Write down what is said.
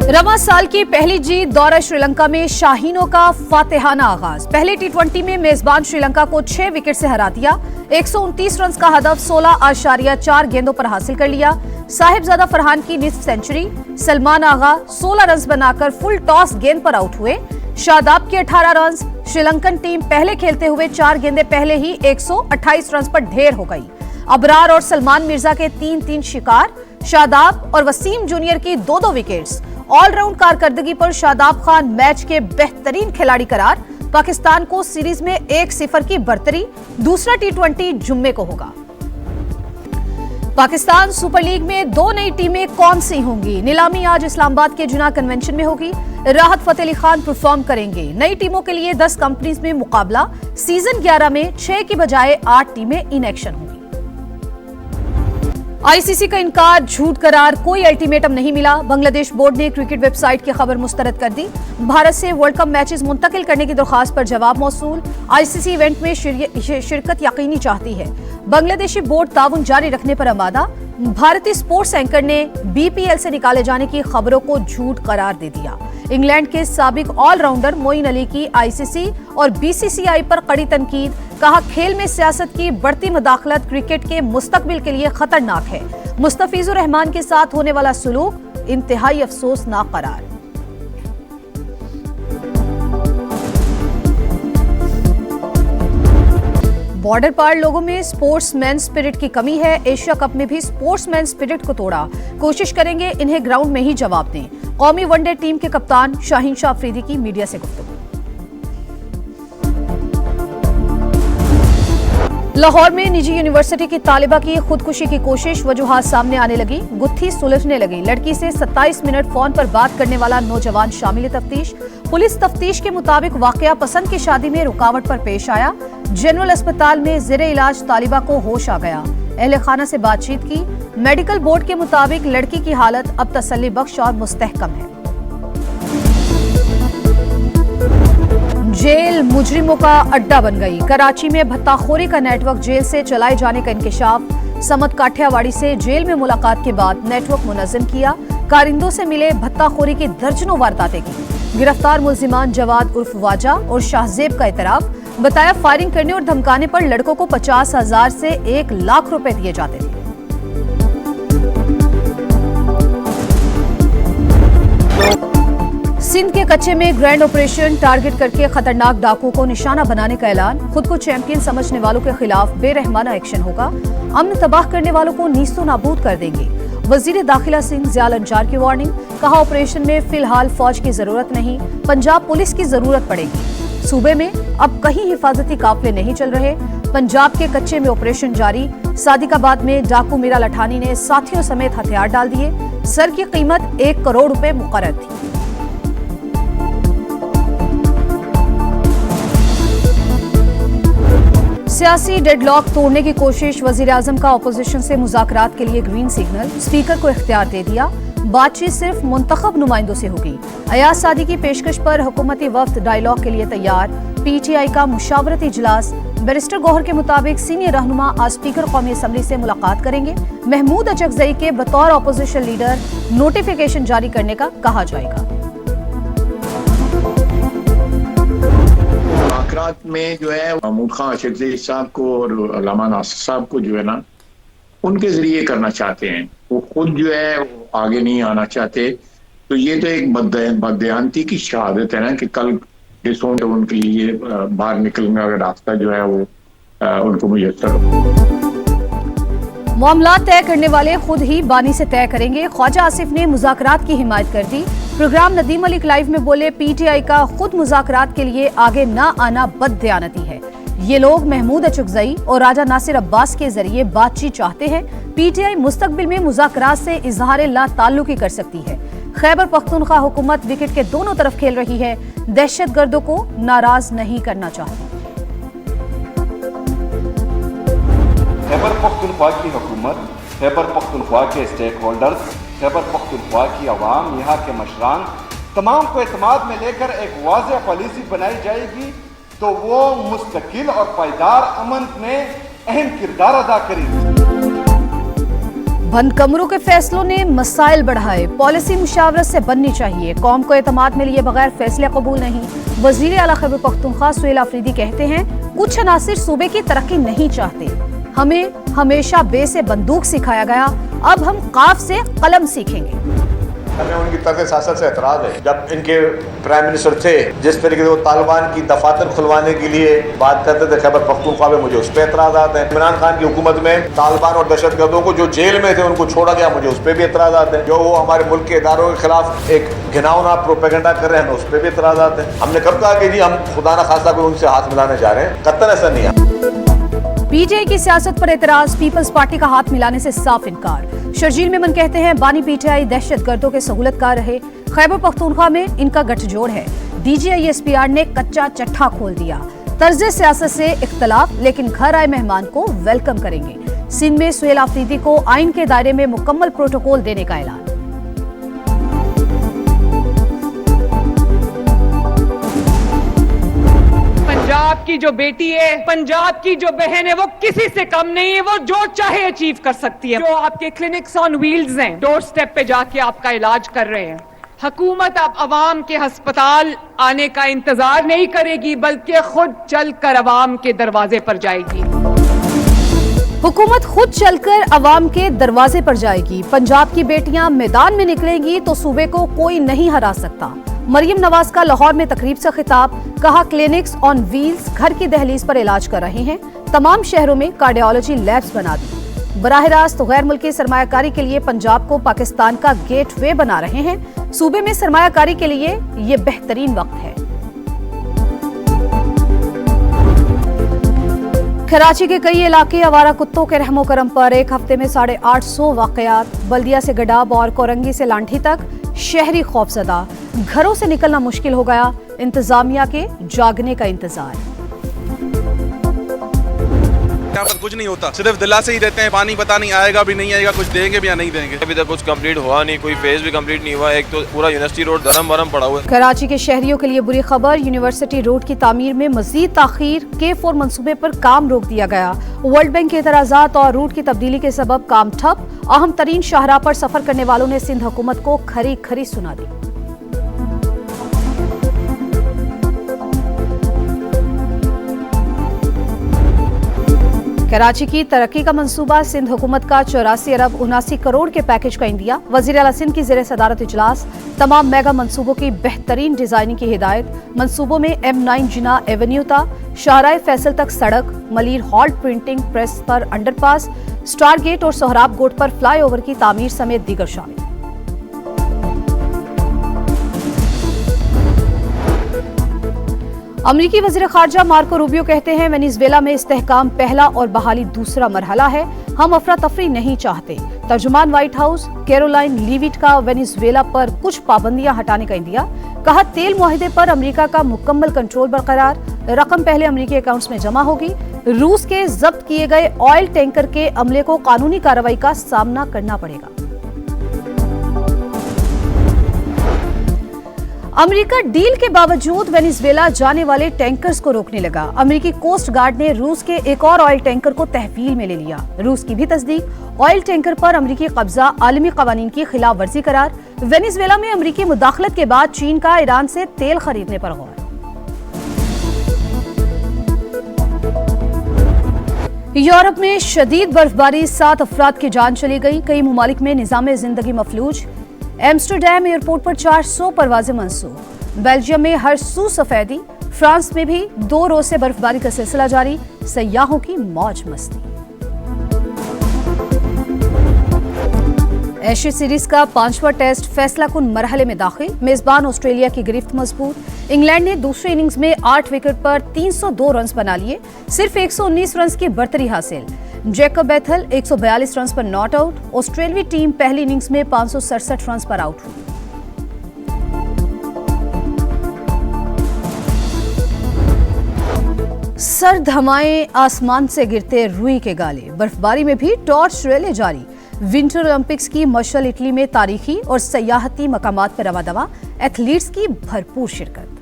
रवां साल की पहली जीत दौरा श्रीलंका में शाहीनों का फातेहाना आगाज। पहले टी20 में मेजबान श्रीलंका को 6 विकेट से हरा दिया। 129 रन का हदफ 16.4 गेंदों पर हासिल कर लिया। साहिबजादा फरहान की निस्फ सेंचुरी। सलमान आगा 16 रन बनाकर फुल टॉस गेंद पर आउट हुए। शादाब के 18 रन। श्रीलंकन टीम पहले खेलते हुए 4 गेंदें पहले ही 128 रन पर ढेर हो गई। अबरार और सलमान मिर्जा के 3-3 शिकार। शादाब और वसीम जूनियर की 2-2 विकेट्स। ऑलराउंड कारकर्दगी पर शादाब खान मैच के बेहतरीन खिलाड़ी करार। पाकिस्तान को सीरीज में 1-0 की बढ़तरी। दूसरा टी20 जुम्मे को होगा। पाकिस्तान सुपर लीग में 2 नई टीमें कौन सी होंगी? नीलामी आज इस्लामाबाद के जुना कन्वेंशन में होगी। राहत फतेह अली खान परफॉर्म करेंगे। नई टीमों के लिए 10 कंपनीज में मुकाबला। सीजन 11 में 6 की बजाय 8 टीमें इन एक्शन होंगी। आईसीसी का इनकार, झूठ करार, कोई अल्टीमेटम नहीं मिला। बांग्लादेश बोर्ड ने क्रिकेट वेबसाइट की खबर मुस्तरद कर दी। भारत से वर्ल्ड कप मैचेस मुंतकिल करने की दरखास्त पर जवाब मौसूल। आईसीसी इवेंट में शिरकत यकीनी चाहती है। बांग्लादेशी बोर्ड ताउन जारी रखने पर आमादा। भारतीय स्पोर्ट्स एंकर ने बीपीएल से निकाले जाने की खबरों को झूठ करार दे दिया। इंग्लैंड के साबिक ऑलराउंडर मोइन अली की आईसीसी और बीसीसीआई पर कड़ी तनकीद। कहा, खेल में सियासत की बढ़ती मुदाखलत क्रिकेट के मुस्तकबिल के लिए खतरनाक है। मुस्तफिजुर रहमान के साथ होने वाला सुलूक इंतहाई अफसोसनाक करार। बॉर्डर पार लोगों में स्पोर्ट्समैन स्पिरिट की कमी है। एशिया कप में भी स्पोर्ट्समैन स्पिरिट को तोड़ा। कोशिश करेंगे इन्हें ग्राउंड में ही जवाब दें। कौमी वनडे टीम के कप्तान शाहीन शाह अफरीदी की मीडिया से गुफ्तगू। लाहौर में निजी यूनिवर्सिटी की तालिबा की खुदकुशी की कोशिश। वजूहात सामने आने लगी। गुत्थी सुलझने लगी। लड़की से 27 मिनट फोन पर बात करने वाला नौजवान शामिल तफ्तीश। पुलिस तफ्तीश के मुताबिक वाकया पसंद की शादी में रुकावट पर पेश आया। जनरल अस्पताल में ज़ेरे इलाज तालिबा को होश आ गया। अहले खाना से बातचीत की। मेडिकल बोर्ड के मुताबिक लड़की की हालत अब तसल्ली बख्श और मुस्तहकम है। जेल मुजरिमों का अड्डा बन गई। कराची में भत्ताखोरी का नेटवर्क जेल से चलाए जाने का इंकिशाफ। समत काठियावाड़ी से जेल में मुलाकात के बाद नेटवर्क मुनज़्ज़म किया। कारिंदों से मिले भत्ताखोरी की दर्जनों वारदातें की। गिरफ्तार मुल्जिमान जवाद उर्फ वाजा और शाहजेब का इतराफ। बताया, फायरिंग करने और धमकाने पर लड़कों को 50,000 से 1 लाख रुपए दिए जाते थे। सिंध के कच्चे में ग्रैंड ऑपरेशन। टारगेट करके खतरनाक डाकुओं को निशाना बनाने का ऐलान। खुद को चैंपियन समझने वालों के खिलाफ बेरहमाना एक्शन होगा। अमन तबाह करने वालों को नीस्तो नाबूद कर देंगे। वजीर दाखिला सिंह ज़ियाल अंजार की वार्निंग। कहा, ऑपरेशन में फिलहाल फौज की जरूरत नहीं, पंजाब पुलिस की जरूरत पड़ेगी। सूबे में अब कहीं हिफाजती काफिले नहीं चल रहे। पंजाब के कच्चे में ऑपरेशन जारी। सादिकाबाद में डाकू मीरा लठानी ने साथियों समेत हथियार डाल दिए। सर की कीमत 1 करोड़ रुपए मुकर्रर थी। सियासी डेडलॉक तोड़ने की कोशिश। वजीर आजम का अपोजिशन से मुज़ाकरात के लिए ग्रीन सिग्नल। स्पीकर को इख्तियार दे दिया। बातचीत सिर्फ मुंतखब नुमाइंदों से होगी। अयाज सादी की पेशकश पर हुकूमती वफ्द डायलॉग के लिए तैयार। पीटीआई का मुशावरती इजलास। बैरिस्टर गौहर के मुताबिक सीनियर रहनुमा आज स्पीकर कौमी असम्बली से मुलाकात करेंगे। महमूद अचकजई के बतौर अपोजिशन लीडर नोटिफिकेशन जारी करने का कहा जाएगा। मुलाकात में जो है महमूद खान अचकजई साहब को और अल्लामा नासिर साहब को जो है ना, उनके जरिए करना चाहते हैं। वो खुद जो है आगे नहीं आना चाहते। तो ये तो एक बदयांती की शहादत है ना कि कल उनके लिए बाहर निकलने का रास्ता जो है वो उनको मुयस्सर हो। मामला तय करने वाले खुद ही बानी से तय करेंगे। ख्वाजा आसिफ ने मुज़ाकरात की हिमायत कर दी। प्रोग्राम नदीम मलिक लाइव में बोले, पीटीआई का खुद मुज़ाकरात के लिए आगे न आना बददयानती है। ये लोग महमूद अचकजई और राजा नासिर अब्बास के जरिए बातचीत चाहते हैं। पीटीआई मुस्तकबिल में मुज़ाकरात से इजहार ला ताल्लुकी कर सकती है। खैबर पख्तूनख्वा हुकूमत विकेट के दोनों तरफ खेल रही है। दहशतगर्दों को नाराज नहीं करना चाहती। खैबर पख्तूनख्वा की हुकूमत, खैबर पख्तूनख्वा के स्टेक होल्डर्स, खैबर पख्तूनख्वा की आवाम, यहाँ के मशरान तमाम को एतमाद में लेकर एक वाज़ेह पॉलिसी बनाई जाएगी तो वो मुस्तकिल और पायदार अमन में अहम किरदार अदा करेगी। बंद कमरों के फैसलों ने मसाइल बढ़ाए, पॉलिसी मुशावरत से बननी चाहिए, कौम को एतमाद में लिए बगैर फैसले कबूल नहीं। वजीर आला खैबर पख्तूनख्वा सुहेल आफरीदी कहते हैं कुछ अनासिर सूबे की तरक्की नहीं चाहते, हमें हमेशा बे से बंदूक सिखाया गया, अब हम काफ से कलम सीखेंगे। हमें उनकी तर्क सियासत से एतराज़ है। जब इनके प्राइम मिनिस्टर थे, जिस तरीके से वो तालिबान की दफातर खुलवाने के लिए बात करते थे खैबर पख्तूनख्वा में, मुझे उस पर एतराज़ात हैं। इमरान खान की हुकूमत में तालिबान और दहशतगर्दों को जो जेल में थे उनको छोड़ा गया, मुझे उस पर भी एतराज़ात हैं। जो वो हमारे मुल्क के इदारों के खिलाफ एक घिनौना प्रोपेगेंडा कर रहे हैं, उस पर भी एतराज़ात हैं। हमने कब कहा कि जी हम खुदा न खासा कोई उनसे हाथ मिलाने जा रहे हैं, कतई ऐसा नहीं है। पीटीआई की सियासत पर एतराज, पीपल्स पार्टी का हाथ मिलाने से साफ इनकार। शर्जील मेमन कहते हैं बानी पीटीआई दहशतगर्दों के सहूलतकार रहे, खैबर पख्तूनख्वा में इनका गठजोड़ है। डीजीआईएसपीआर ने कच्चा चट्ठा खोल दिया, तर्ज सियासत से इख्तलाफ लेकिन घर आए मेहमान को वेलकम करेंगे। सिंध में सुहेल आफरीदी को आइन के दायरे में मुकम्मल प्रोटोकॉल देने का ऐलान। पंजाब की जो बेटी है, पंजाब की जो बहन है, वो किसी से कम नहीं है, वो जो चाहे अचीव कर सकती है। जो आपके क्लिनिक्स ऑन व्हील्स हैं, डोर स्टेप पे जाके आपका इलाज कर रहे हैं। हुकूमत अब अवाम के अस्पताल आने का इंतजार नहीं करेगी, बल्कि खुद चलकर अवाम के दरवाजे पर जाएगी। हुकूमत खुद चलकर अवाम के दरवाजे पर जाएगी। पंजाब की बेटियां मैदान में निकलेंगी तो सूबे को कोई नहीं हरा सकता। मरियम नवाज का लाहौर में तकरीब से खिताब, कहा क्लिनिक्स ऑन व्हील्स घर की दहलीज पर इलाज कर रहे हैं, तमाम शहरों में कार्डियोलॉजी लैब्स बना दी। बराह रास्त गैर मुल्की सरमायाकारी के लिए पंजाब को पाकिस्तान का गेटवे बना रहे हैं, सूबे में सरमायाकारी के लिए ये बेहतरीन वक्त है। कराची के कई इलाके आवारा कुत्तों के रहमो करम पर एक हफ्ते में 850 वाकयात, बल्दिया से गडाब और कोरंगी से लांठी तक शहरी खौफजदा, घरों से निकलना मुश्किल हो गया, इंतजामिया के जागने का इंतजार। यहाँ पर कुछ नहीं होता, सिर्फ दिलासे ही रहते हैं, पानी पता नहीं आएगा भी नहीं आएगा, कुछ देंगे भी या नहीं देंगे। अभी तक कुछ कंप्लीट हुआ नहीं, कोई फेज भी कंप्लीट नहीं हुआ। एक तो पूरा यूनिवर्सिटी रोड धर्म भरम पड़ा हुआ है। कराची के शहरियों के लिए बुरी खबर, यूनिवर्सिटी रोड की तामीर में मजीद ताखीर, K4 मंसूबे पर काम रोक दिया गया। वर्ल्ड बैंक के एतराजात और रूट की तब्दीली के सबब काम ठप, अहम तरीन शाहराह पर सफर करने वालों ने सिंध हुकूमत को खरी खरी सुना दी। कराची की तरक्की का मंसूबा, सिंध हुकूमत का 84 अरब 79 करोड़ के पैकेज का इंदिया। वज़ीर आला सिंध की ज़ेर सदारत इजलास, तमाम मेगा मंसूबों की बेहतरीन डिजाइनिंग की हिदायत। मंसूबों में M9 जिना एवेन्यू था, शाहराह फैसल तक सड़क, मलीर हॉल्ट प्रिंटिंग प्रेस पर अंडरपास, स्टार गेट और सोहराब गोट पर फ्लाईओवर की तामीर समेत दीगर शामिल। अमरीकी वज़ीर ख़ारजा मार्को रूबियो कहते हैं वेनेज़ुएला में इस्तेहकाम पहला और बहाली दूसरा मरहला है, हम अफरा तफरी नहीं चाहते। तर्जुमान व्हाइट हाउस कैरोलाइन लीविट का वेनेज़ुएला पर कुछ पाबंदियां हटाने का इंदिया, कहा तेल मुआहिदे पर अमेरिका का मुकम्मल कंट्रोल बरकरार, रकम पहले अमेरिकी अकाउंट्स में जमा होगी। रूस के जब्त किए गए ऑयल टैंकर के अमले को कानूनी कार्रवाई का सामना करना पड़ेगा। अमेरिका डील के बावजूद वेनेज़ुएला जाने वाले टैंकर्स को रोकने लगा। अमेरिकी कोस्ट गार्ड ने रूस के एक और ऑयल टैंकर को तहवील में ले लिया। रूस की भी तस्दीक, ऑयल टैंकर पर अमेरिकी कब्जा आलमी कवानीन की खिलाफ वर्जी करार। वेनेज़ुएला में अमेरिकी मुदाखलत के बाद चीन का ईरान से तेल खरीदने पर गौर। यूरोप में शदीद बर्फबारी, 7 अफराद की जान चली गई। कई मुमालिक में निजाम जिंदगी मफलूज। एम्स्टरडैम एयरपोर्ट पर 400 परवाजें मंसूख। बेल्जियम में हर सू सफेदी। फ्रांस में भी 2 रोज से बर्फबारी का सिलसिला जारी, सयाहों की मौज मस्ती। एशिया सीरीज का 5वां टेस्ट फैसला कुन मरहले में दाखिल। मेजबान ऑस्ट्रेलिया की गिरफ्त मजबूत। इंग्लैंड ने दूसरी इनिंग्स में 8 विकेट पर 302 रन बना लिए, सिर्फ 119 रन की बढ़तरी हासिल। जैकब बेथल 142 रन पर नॉट आउट। ऑस्ट्रेलियाई टीम पहली इनिंग्स में 567 रन पर आउट हुई। सर्द हवाएं, आसमान से गिरते रुई के गाले। बर्फबारी में भी टॉर्च रैली जारी। विंटर ओलंपिक्स की मशअल इटली में तारीखी और सयाहती मकामात पर रवा दवा, एथलीट्स की भरपूर शिरकत।